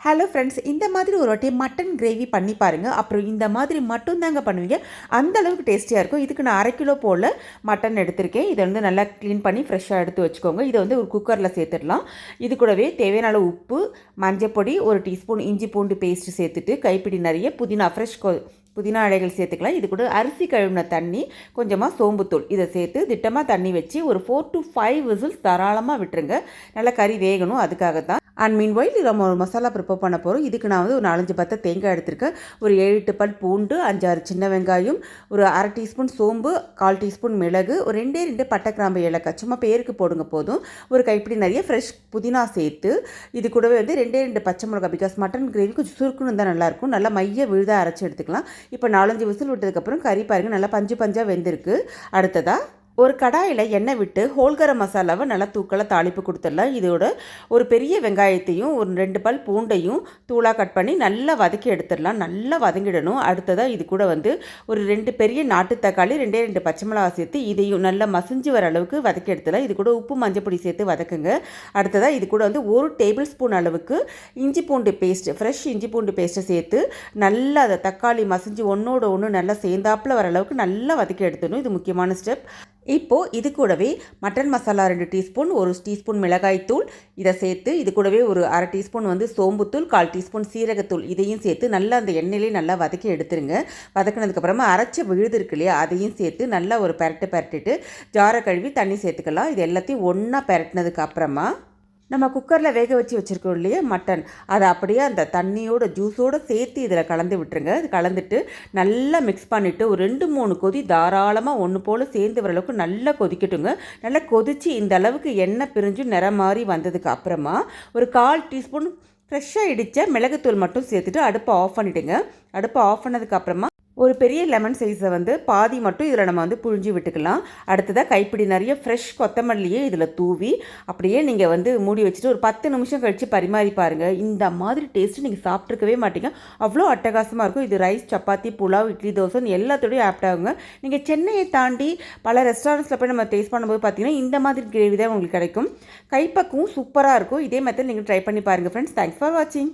Hello friends, இந்த மாதிரி ஒரு வாட்டி மட்டன் கிரேவி பண்ணி பாருங்கள். அப்புறம் இந்த மாதிரி மட்டும் தாங்க பண்ணுவீங்க, அந்த அளவுக்கு டேஸ்டியாக இருக்கும். இதுக்கு நான் 1/2 கிலோ போல் மட்டன் எடுத்திருக்கேன். இதை வந்து நல்லா க்ளீன் பண்ணி ஃப்ரெஷ்ஷாக எடுத்து வச்சுக்கோங்க. இதை வந்து ஒரு குக்கரில் சேர்த்துடலாம். இது கூடவே தேவையான அளவு உப்பு, மஞ்சப்பொடி, 1 டீஸ்பூன் இஞ்சி பூண்டு பேஸ்ட்டு சேர்த்துட்டு, கைப்பிடி நிறைய புதினா புதினா இலைகள் சேர்த்துக்கலாம். இது கூட அரிசி கழுவின தண்ணி, கொஞ்சமாக சோம்புத்தூள் இதை சேர்த்து திட்டமாக தண்ணி வச்சு ஒரு 4 to 5 விசில்ஸ் தாராளமாக விட்டுருங்க. நல்லா கறி வேகணும், அதுக்காக தான். அண்ட் மீன்வைல் நம்ம ஒரு மசாலா ப்ரிப்பேர் பண்ண போகிறோம். இதுக்கு நான் வந்து ஒரு 4-5 பத்தை தேங்காய் எடுத்திருக்கேன். ஒரு 7-8 பல் பூண்டு, 5-6 சின்ன வெங்காயம், ஒரு 1/2 டீஸ்பூன் சோம்பு, 1/4 டீஸ்பூன் மிளகு, ஒரு 2 பட்டை கிராம்பு ஏலக்காய் சும்மா பேருக்கு போடுங்க போதும். ஒரு கைப்பிடி நிறைய ஃப்ரெஷ் புதினா சேர்த்து, இது கூடவே வந்து 2 பச்சை மிளகாய், பிகாஸ் மட்டன் கிரேவி கொஞ்சம் சுருக்குன்னு தான் நல்லாயிருக்கும். நல்லா மைய விழுதாக அரைச்சி எடுத்துக்கலாம். இப்போ 4-5 விசில் விட்டதுக்கப்புறம் கறி பாருங்கள் நல்லா பஞ்சு பஞ்சாக வெந்திருக்கு. அடுத்ததாக ஒரு கடாயில் எண்ணெய் விட்டு ஹோல் கரம் மசாலாவை நல்லா தூக்கலாக தாளிப்பு கொடுத்துடலாம். இதோட ஒரு பெரிய வெங்காயத்தையும் ஒரு 2 பல் பூண்டையும் தூளாக கட் பண்ணி நல்லா வதக்கி எடுத்துடலாம். நல்லா வதங்கிடணும். அடுத்ததாக இது கூட வந்து ஒரு 2 பெரிய நாட்டு தக்காளி, 2 பச்சை மிளகாய் சேர்த்து இதையும் நல்லா மசிஞ்சு வர அளவுக்கு வதக்கி எடுத்துடலாம். இது கூட உப்பு மஞ்சப்பொடி சேர்த்து வதக்குங்க. அடுத்ததாக இது கூட வந்து 1 டேபிள் ஸ்பூன் அளவுக்கு இஞ்சி பூண்டு பேஸ்ட்டு, ஃப்ரெஷ் இஞ்சி பூண்டு பேஸ்ட்டை சேர்த்து நல்லா அதை தக்காளி மசிஞ்சு ஒன்றோட ஒன்று நல்லா சேர்ந்தாப்பில் வர அளவுக்கு நல்லா வதக்கி எடுத்துடணும். இது முக்கியமான ஸ்டெப். இப்போது இது கூடவே மட்டன் மசாலா 2 டீஸ்பூன், 1 டீஸ்பூன் மிளகாய்த்தூள் இதை சேர்த்து, இது கூடவே ஒரு 1/2 டீஸ்பூன் வந்து சோம்புத்தூள், 1/4 டீஸ்பூன் சீரகத்தூள் இதையும் சேர்த்து நல்லா அந்த எண்ணெயிலே நல்லா வதக்கி எடுத்துருங்க. வதக்கினதுக்கப்புறமா அரைச்ச விழுது இருக்கு இல்லையா, அதையும் சேர்த்து நல்லா ஒரு பெரட்டிட்டு ஜாரை கழுவி தண்ணி சேர்த்துக்கலாம். இது எல்லாத்தையும் ஒன்றா பெரட்டினதுக்கு அப்புறமா நம்ம குக்கரில் வேக வச்சு வச்சுருக்கோம் இல்லையா மட்டன், அதை அப்படியே அந்த தண்ணியோட ஜூஸோடு சேர்த்து இதில் கலந்து விட்டுருங்க. இது கலந்துட்டு நல்லா மிக்ஸ் பண்ணிவிட்டு ஒரு 2-3 கொதி தாராளமாக ஒன்று போல் சேர்ந்து வர அளவுக்கு நல்லா கொதிக்கட்டுங்க. நல்லா கொதித்து இந்த அளவுக்கு எண்ணெய் பிரிஞ்சு நிறம் மாறி வந்ததுக்கு அப்புறமா ஒரு 1/4 டீஸ்பூன் ஃப்ரெஷ்ஷாக இடித்த மிளகுத்தூள் மட்டும் சேர்த்துட்டு அடுப்பை ஆஃப் பண்ணிவிடுங்க. அடுப்பை ஆஃப் பண்ணதுக்கப்புறமா ஒரு பெரிய லெமன் சைஸை வந்து பாதி மட்டும் இதில் நம்ம வந்து புழிஞ்சு விட்டுக்கலாம். அடுத்ததாக கைப்பிடி நிறைய ஃப்ரெஷ் கொத்தமல்லியே இதில் தூவி அப்படியே நீங்கள் வந்து மூடி வச்சுட்டு ஒரு 10 நிமிஷம் கழித்து பரிமாறி பாருங்கள். இந்த மாதிரி டேஸ்ட்டு நீங்கள் சாப்பிட்ருக்கவே மாட்டீங்க, அவ்வளோ அட்டகாசமாக இருக்கும். இது ரைஸ், சப்பாத்தி, புலாவ், இட்லி, தோசைன்னு எல்லாத்தோடையும் ஆப்ட் ஆகுங்க. நீங்கள் சென்னையை தாண்டி பல ரெஸ்டாரண்ட்ஸில் போய் நம்ம டேஸ்ட் பண்ணும்போது பார்த்தீங்கன்னா இந்த மாதிரி கிரேவி தான் உங்களுக்கு கிடைக்கும். கைப்பக்குவம் சூப்பராக இருக்கும். இதே மெத்தட் நீங்கள் ட்ரை பண்ணி பாருங்கள் ஃப்ரெண்ட்ஸ். தேங்க்ஸ் ஃபார் வாட்சிங்.